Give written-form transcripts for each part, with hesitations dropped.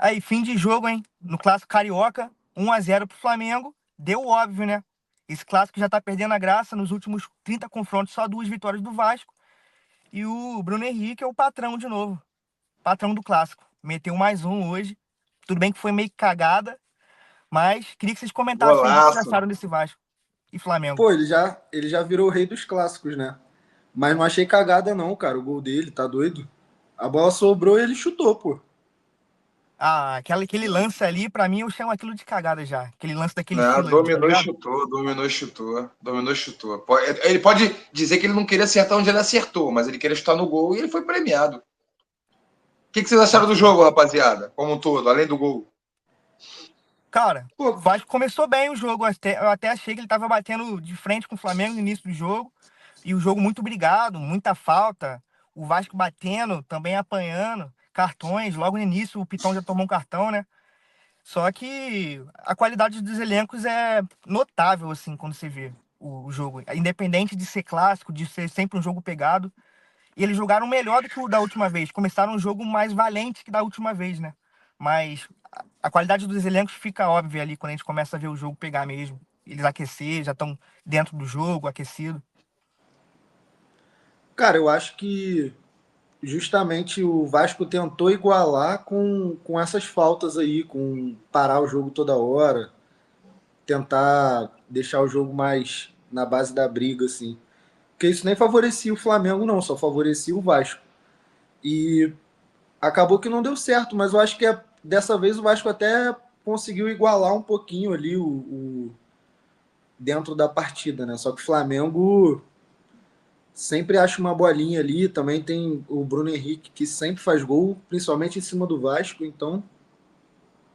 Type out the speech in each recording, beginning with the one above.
Aí, fim de jogo, hein? No Clássico Carioca, 1-0 pro Flamengo. Deu óbvio, né? Esse clássico já tá perdendo a graça. Nos últimos 30 confrontos, só 2 vitórias do Vasco. E o Bruno Henrique é o patrão de novo. Patrão do clássico. Meteu mais um hoje. Tudo bem que foi meio cagada, mas queria que vocês comentassem aí o que vocês Golaço. acharam desse Vasco e Flamengo. Pô, ele já virou o rei dos clássicos, né? Mas não achei cagada não, cara, o gol dele, tá doido? A bola sobrou e ele chutou, pô. Ah, aquele lance ali, pra mim, eu chamo aquilo de cagada já. Aquele lance daquele Né? estilo ali, tá Dominou e ligado? chutou, dominou e chutou, dominou e chutou. Ele pode dizer que ele não queria acertar onde ele acertou, mas ele queria chutar no gol e ele foi premiado. O que vocês acharam Boto do fé. jogo, rapaziada? Como um todo, além do gol? Cara, o Pô, Vasco começou bem o jogo. Eu até achei que ele tava batendo de frente com o Flamengo no início do jogo. E o jogo muito brigado, muita falta. O Vasco batendo, também apanhando. Cartões, logo no início o Pitão já tomou um cartão, né? Só que a qualidade dos elencos é notável, assim, quando você vê o jogo. Independente de ser clássico, de ser sempre um jogo pegado. E eles jogaram melhor do que o da última vez. Começaram um jogo mais valente que da última vez, né? Mas a qualidade dos elencos fica óbvia ali quando a gente começa a ver o jogo pegar mesmo. Eles aquecer, já estão dentro do jogo, aquecido. cara, eu acho que justamente o Vasco tentou igualar com essas faltas aí, com parar o jogo toda hora, tentar deixar o jogo mais na base da briga, assim. Porque isso nem favorecia o Flamengo, não, só favorecia o Vasco. E acabou que não deu certo, mas eu acho que dessa vez o Vasco até conseguiu igualar um pouquinho ali dentro da partida, né? Só que o Flamengo sempre acha uma bolinha ali, também tem o Bruno Henrique que sempre faz gol, principalmente em cima do Vasco, então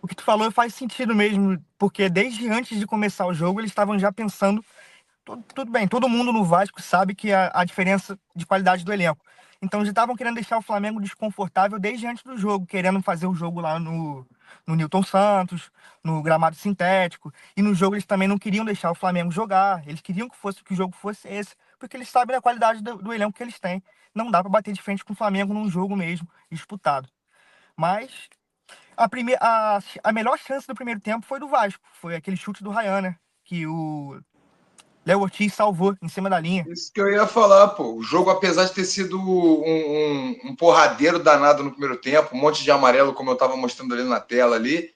O que tu falou faz sentido mesmo, porque desde antes de começar o jogo eles estavam já pensando. Tudo bem, todo mundo no Vasco sabe que a diferença de qualidade do elenco. Então já estavam querendo deixar o Flamengo desconfortável desde antes do jogo, querendo fazer o jogo lá no Newton Santos, no gramado sintético. E no jogo eles também não queriam deixar o Flamengo jogar. Eles queriam que o jogo fosse esse, porque eles sabem da qualidade do elenco que eles têm. Não dá para bater de frente com o Flamengo num jogo mesmo, disputado. Mas a melhor chance do primeiro tempo foi do Vasco. Foi aquele chute do Ryan, né? Que o Léo Ortiz salvou em cima da linha. Isso que eu ia falar, pô. O jogo, apesar de ter sido um porradeiro danado no primeiro tempo, um monte de amarelo, como eu estava mostrando ali na tela ali,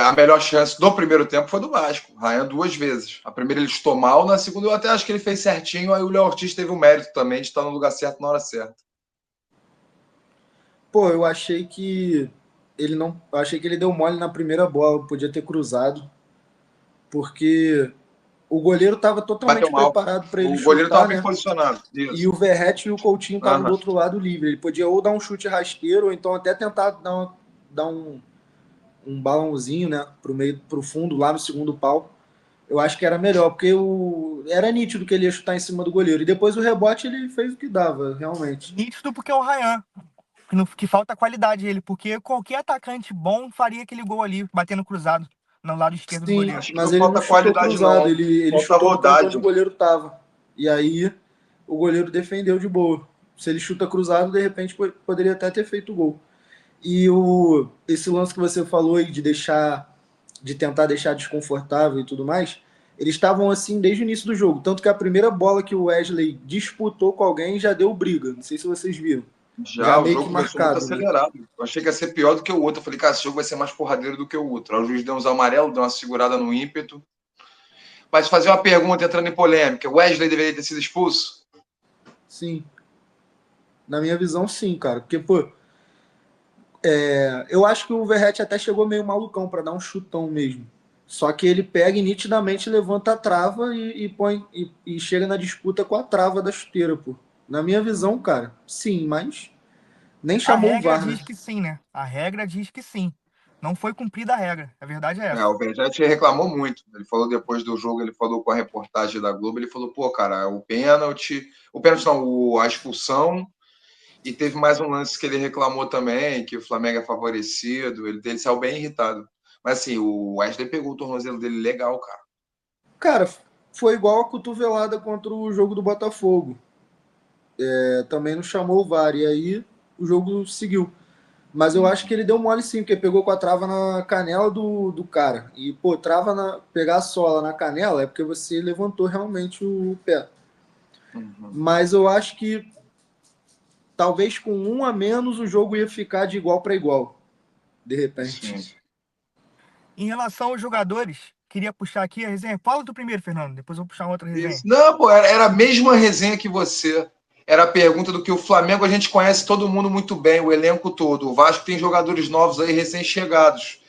a melhor chance do primeiro tempo foi do Vasco. Ryan 2 vezes. A primeira ele estou mal, na segunda eu até acho que ele fez certinho, aí o Léo Ortiz teve o mérito também de estar no lugar certo na hora certa. pô, eu achei que ele não, eu achei que ele deu mole na primeira bola, podia ter cruzado, porque o goleiro estava Bateu totalmente mal. preparado para ele O goleiro estava chutar, bem né? posicionado. E Isso. o Verratti e o Coutinho estavam do Aham. outro lado livre. Ele podia ou dar um chute rasteiro, ou então até tentar dar um balãozinho, né, pro fundo, lá no segundo pau. Eu acho que era melhor, porque era nítido que ele ia chutar em cima do goleiro. E depois o rebote ele fez o que dava, realmente. Nítido porque é o Ryan. Que falta qualidade ele, porque qualquer atacante bom faria aquele gol ali, batendo cruzado no lado esquerdo do Sim, goleiro. Acho que mas não ele não falta chutou qualidade, cruzado, não. ele Falta chutou no canto rodagem. onde o goleiro tava. E aí o goleiro defendeu de boa. Se ele chuta cruzado, de repente poderia até ter feito o gol. E esse lance que você falou aí de tentar deixar desconfortável e tudo mais, eles estavam assim desde o início do jogo. Tanto que a primeira bola que o Wesley disputou com alguém já deu briga. Não sei se vocês viram. Já Já o meio jogo que começou muito marcado, né? acelerado. Eu achei que ia ser pior do que o outro. Eu falei, cara, esse jogo vai ser mais porradeiro do que o outro. Aí o juiz deu uns amarelos, deu uma segurada no ímpeto. Mas fazer uma pergunta entrando em polêmica: o Wesley deveria ter sido expulso? Sim. Na minha visão, sim, cara. Porque, pô, eu acho que o Verratti até chegou meio malucão para dar um chutão mesmo. Só que ele pega e nitidamente levanta a trava e põe e chega na disputa com a trava da chuteira, pô. Na minha visão, cara, sim, mas nem A chamou o regra VAR, né? diz que sim, né? A regra diz que sim. Não foi cumprida a regra. A verdade é essa. O Verratti reclamou muito. Ele falou depois do jogo, ele falou com a reportagem da Globo, ele falou, pô, cara, o pênalti não, a expulsão, e teve mais um lance que ele reclamou também, que o Flamengo é favorecido, ele saiu bem irritado. Mas assim, o Wesley pegou o tornozelo dele legal, cara. Cara, foi igual a cotovelada contra o jogo do Botafogo. Também não chamou o VAR, e aí o jogo seguiu. Mas eu acho que ele deu mole sim, porque pegou com a trava na canela do cara. E, pô, pegar a sola na canela é porque você levantou realmente o pé. Uhum. Mas eu acho que talvez com um a menos o jogo ia ficar de igual para igual, de repente. Sim. Em relação aos jogadores, queria puxar aqui a resenha. Fala do primeiro, Fernando, depois eu vou puxar outra Isso. resenha. Não, pô, era a mesma resenha que você. Era a pergunta do que o Flamengo a gente conhece todo mundo muito bem, o elenco todo. O Vasco tem jogadores novos aí, recém-chegados.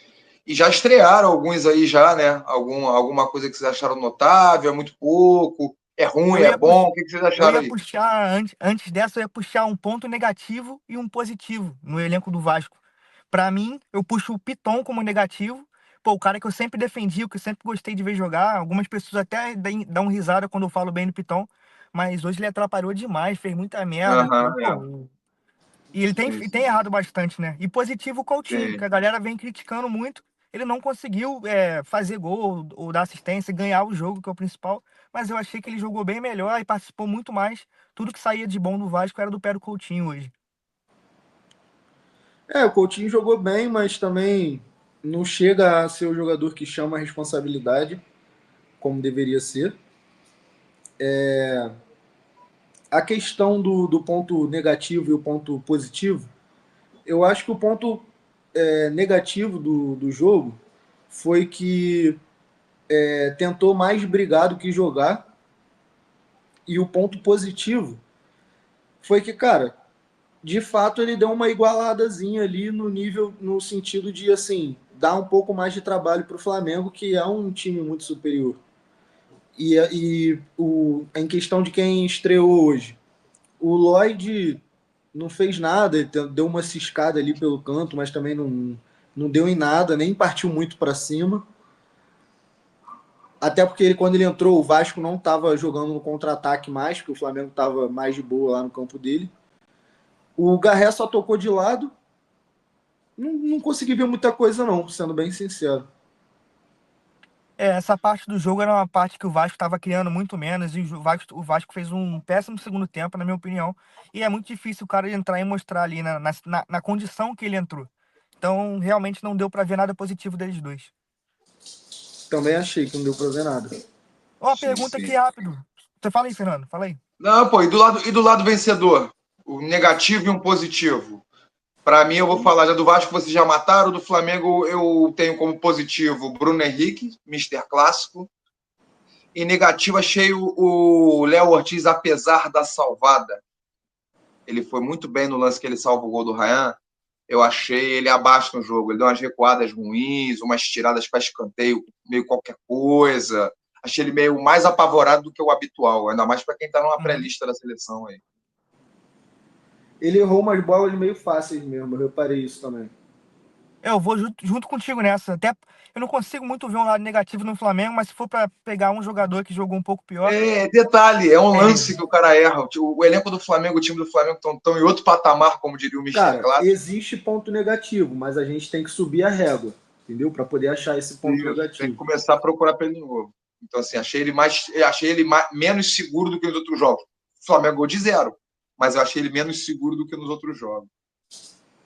E já estrearam alguns aí já, né? Alguma coisa que vocês acharam notável, é muito pouco, é ruim, Eu é ia, bom? O que vocês eu acharam ia aí? puxar, antes dessa, eu ia puxar um ponto negativo e um positivo no elenco do Vasco. Pra mim, eu puxo o Piton como negativo. Pô, o cara que eu sempre defendi, o que eu sempre gostei de ver jogar. Algumas pessoas até dão risada quando eu falo bem do Piton. Mas hoje ele atrapalhou demais, fez muita merda. Aham, é. Pô, e ele tem, Sim, tem sim, errado bastante, né? E positivo o Coutinho, que sim. a galera vem criticando muito. Ele não conseguiu fazer gol ou dar assistência, ganhar o jogo, que é o principal. Mas eu achei que ele jogou bem melhor e participou muito mais. Tudo que saía de bom do Vasco era do pé do Coutinho hoje. O Coutinho jogou bem, mas também não chega a ser o jogador que chama a responsabilidade, como deveria ser. A questão do ponto negativo e o ponto positivo, eu acho que o ponto negativo do jogo foi que tentou mais brigar do que jogar, e o ponto positivo foi que, cara, de fato ele deu uma igualadazinha ali no nível, no sentido de, assim, dar um pouco mais de trabalho para o Flamengo, que é um time muito superior. Em questão de quem estreou hoje, o Lloyd não fez nada, ele deu uma ciscada ali pelo canto, mas também não deu em nada, nem partiu muito para cima. Até porque quando ele entrou, o Vasco não estava jogando no contra-ataque mais, porque o Flamengo estava mais de boa lá no campo dele. O Garré só tocou de lado. Não consegui ver muita coisa, não, sendo bem sincero. Essa parte do jogo era uma parte que o Vasco estava criando muito menos e o Vasco fez um péssimo segundo tempo, na minha opinião. E é muito difícil o cara entrar e mostrar ali na condição que ele entrou. Então, realmente não deu para ver nada positivo deles dois. Também achei que não deu pra ver nada. Uma Sim, pergunta aqui sim. rápido. Você fala aí, Fernando, fala aí. Não, pô, e do lado vencedor? O negativo e um positivo. Para mim, eu vou falar já do Vasco, vocês já mataram. Do Flamengo, eu tenho como positivo Bruno Henrique, Mister Clássico. E negativo, achei o Léo Ortiz, apesar da salvada. Ele foi muito bem no lance que ele salva o gol do Ryan. Eu achei ele abaixo no jogo. Ele deu umas recuadas ruins, umas tiradas para escanteio, meio qualquer coisa. Achei ele meio mais apavorado do que o habitual, ainda mais para quem está numa Uhum. pré-lista da seleção aí. Ele errou umas bolas meio fáceis mesmo, eu reparei isso também. Eu vou junto contigo nessa. Até eu não consigo muito ver um lado negativo no Flamengo, mas se for para pegar um jogador que jogou um pouco pior, Detalhe, é um é ele. lance que o cara erra. O elenco do Flamengo, o time do Flamengo estão em outro patamar, como diria o Mister Cara, Clássico. existe ponto negativo, mas a gente tem que subir a régua, entendeu? Para poder achar esse ponto Isso, tem que negativo. começar a procurar para ele de novo. Então, assim, achei ele menos seguro do que nos outros jogos. O Flamengo gol de 0, mas eu achei ele menos seguro do que nos outros jogos.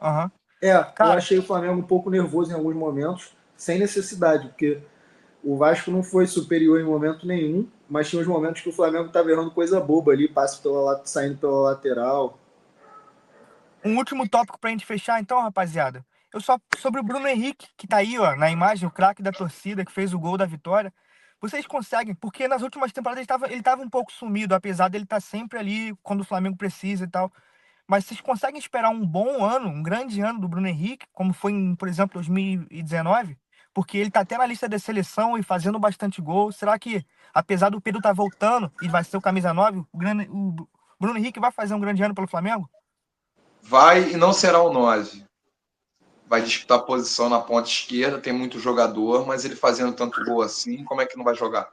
Aham. Eu Cara, achei o Flamengo um pouco nervoso em alguns momentos, sem necessidade, porque o Vasco não foi superior em momento nenhum, mas tinha uns momentos que o Flamengo estava errando coisa boba ali, passe saindo pela lateral. um último tópico pra gente fechar, então, rapaziada. Eu só sobre o Bruno Henrique, que tá aí, ó, na imagem, o craque da torcida, que fez o gol da vitória. Vocês conseguem, porque nas últimas temporadas ele tava um pouco sumido, apesar dele estar sempre ali quando o Flamengo precisa e tal. Mas vocês conseguem esperar um bom ano, um grande ano do Bruno Henrique, como foi em, por exemplo, 2019? Porque ele tá até na lista da seleção e fazendo bastante gol. Será que, apesar do Pedro estar voltando e vai ser o camisa 9, o Bruno Henrique vai fazer um grande ano pelo Flamengo? Vai e não será o 9. Vai disputar a posição na ponta esquerda, tem muito jogador, mas ele fazendo tanto gol assim, como é que não vai jogar?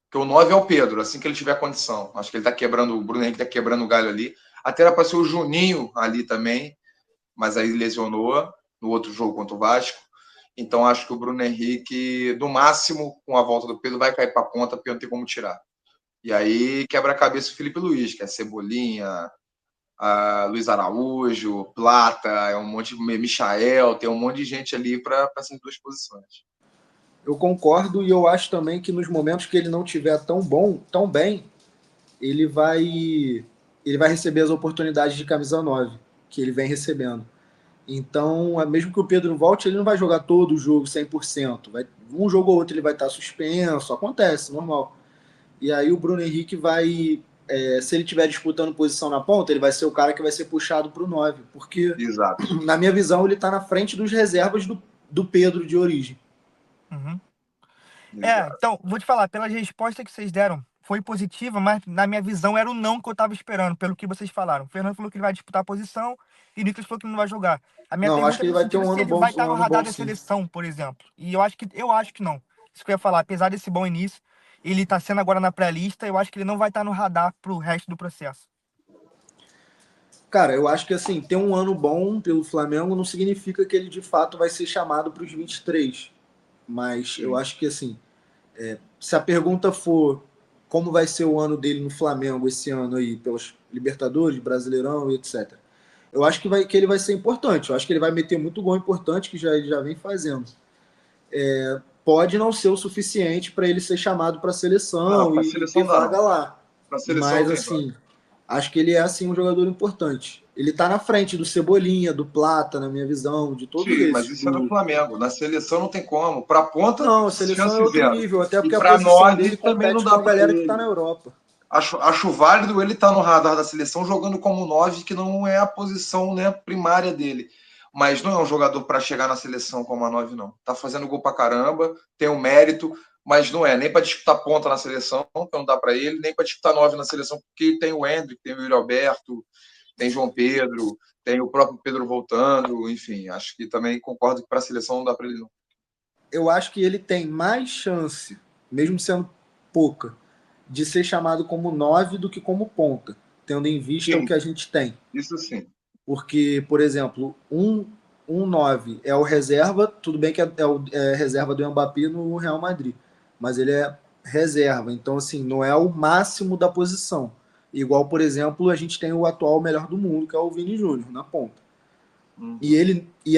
Porque o 9 é o Pedro, assim que ele tiver condição. Acho que ele tá quebrando, o Bruno Henrique tá quebrando o galho ali. Até era para ser o Juninho ali também, mas aí lesionou no outro jogo contra o Vasco. Então acho que o Bruno Henrique, no máximo, com a volta do Pedro, vai cair para a ponta, porque não tem como tirar. E aí quebra a cabeça o Felipe Luiz, que é Cebolinha, Luiz Araújo, Plata, é um monte de Michael, tem um monte de gente ali para essas duas posições. Eu concordo e eu acho também que nos momentos que ele não tiver tão bem, ele vai receber as oportunidades de camisa 9 que ele vem recebendo. Então, mesmo que o Pedro volte, ele não vai jogar todo o jogo 100%. Um jogo ou outro ele vai estar suspenso, acontece, normal. E aí o Bruno Henrique vai, se ele estiver disputando posição na ponta, ele vai ser o cara que vai ser puxado para o 9, porque, Exato. na minha visão, ele está na frente dos reservas do Pedro de origem. Uhum. Exato. Então, vou te falar, pelas respostas que vocês deram, foi positiva, mas na minha visão era o não que eu estava esperando, pelo que vocês falaram. O Fernando falou que ele vai disputar a posição e o Nicolas falou que não vai jogar. A minha Não, acho pergunta que é ele no vai ter sentido um se ano ele bom, vai estar um no ano radar bom da sim. seleção, por exemplo. E eu acho que não. Isso que eu ia falar, apesar desse bom início, ele está sendo agora na pré-lista, eu acho que ele não vai estar no radar pro resto do processo. Cara, eu acho que assim, ter um ano bom pelo Flamengo não significa que ele de fato vai ser chamado para os 23. Mas eu Sim. acho que assim, se a pergunta for como vai ser o ano dele no Flamengo esse ano aí, pelos Libertadores, Brasileirão e etc. Eu acho que ele vai ser importante. Eu acho que ele vai meter muito gol importante, que ele já vem fazendo. Pode não ser o suficiente para ele ser chamado para a Não, seleção para a e ter seleção dá vaga não. lá. Para a seleção não Mas tem vaga. assim, acho que ele é assim um jogador importante. Ele tá na frente do Cebolinha, do Plata, na minha visão, de todos Sim, mas esses. isso é no Flamengo. Na seleção não tem como. Para ponta, Não, a seleção é chance outro zero. nível, até E porque a para posição nove dele também não compete dá com a para galera que tá na ele. Europa. Acho válido ele estar no radar da seleção jogando como 9, que não é a posição, né, primária dele. Mas não é um jogador para chegar na seleção como a 9, não. Tá fazendo gol pra caramba, tem um mérito, mas não é nem para disputar ponta na seleção, então não dá para ele, nem para disputar 9 na seleção, porque tem o Hendrick, tem o Yuri Alberto, tem João Pedro, tem o próprio Pedro voltando, enfim, acho que também concordo que para a seleção não dá para ele não. Eu acho que ele tem mais chance, mesmo sendo pouca, de ser chamado como 9 do que como ponta, tendo em vista o Sim, que a gente tem. isso sim. Porque, por exemplo, um 9 é o reserva, tudo bem que é reserva do Mbappé no Real Madrid, mas ele é reserva, então assim, não é o máximo da posição. Igual, por exemplo, a gente tem o atual melhor do mundo, que é o Vini Júnior, na ponta. E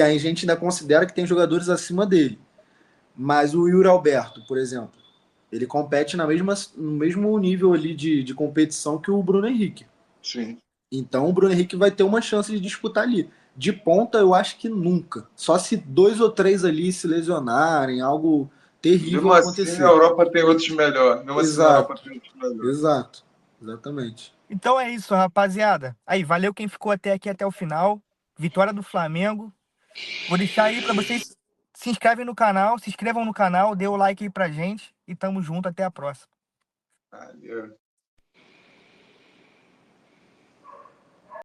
aí a gente ainda considera que tem jogadores acima dele. Mas o Yuri Alberto, por exemplo, ele compete no mesmo nível ali de competição que o Bruno Henrique. Sim. Então o Bruno Henrique vai ter uma chance de disputar ali. De ponta, eu acho que nunca. Só se 2 ou 3 ali se lesionarem, algo terrível Mesmo assim, na acontecer. Europa tem outros melhor. Mesmo assim, na Europa Exato, tem outros melhor. exato. Exatamente. Então é isso, rapaziada. Aí, valeu quem ficou até aqui até o final. Vitória do Flamengo. Vou deixar aí para vocês se inscrevam no canal, dê o like aí pra gente e tamo junto, até a próxima. Valeu.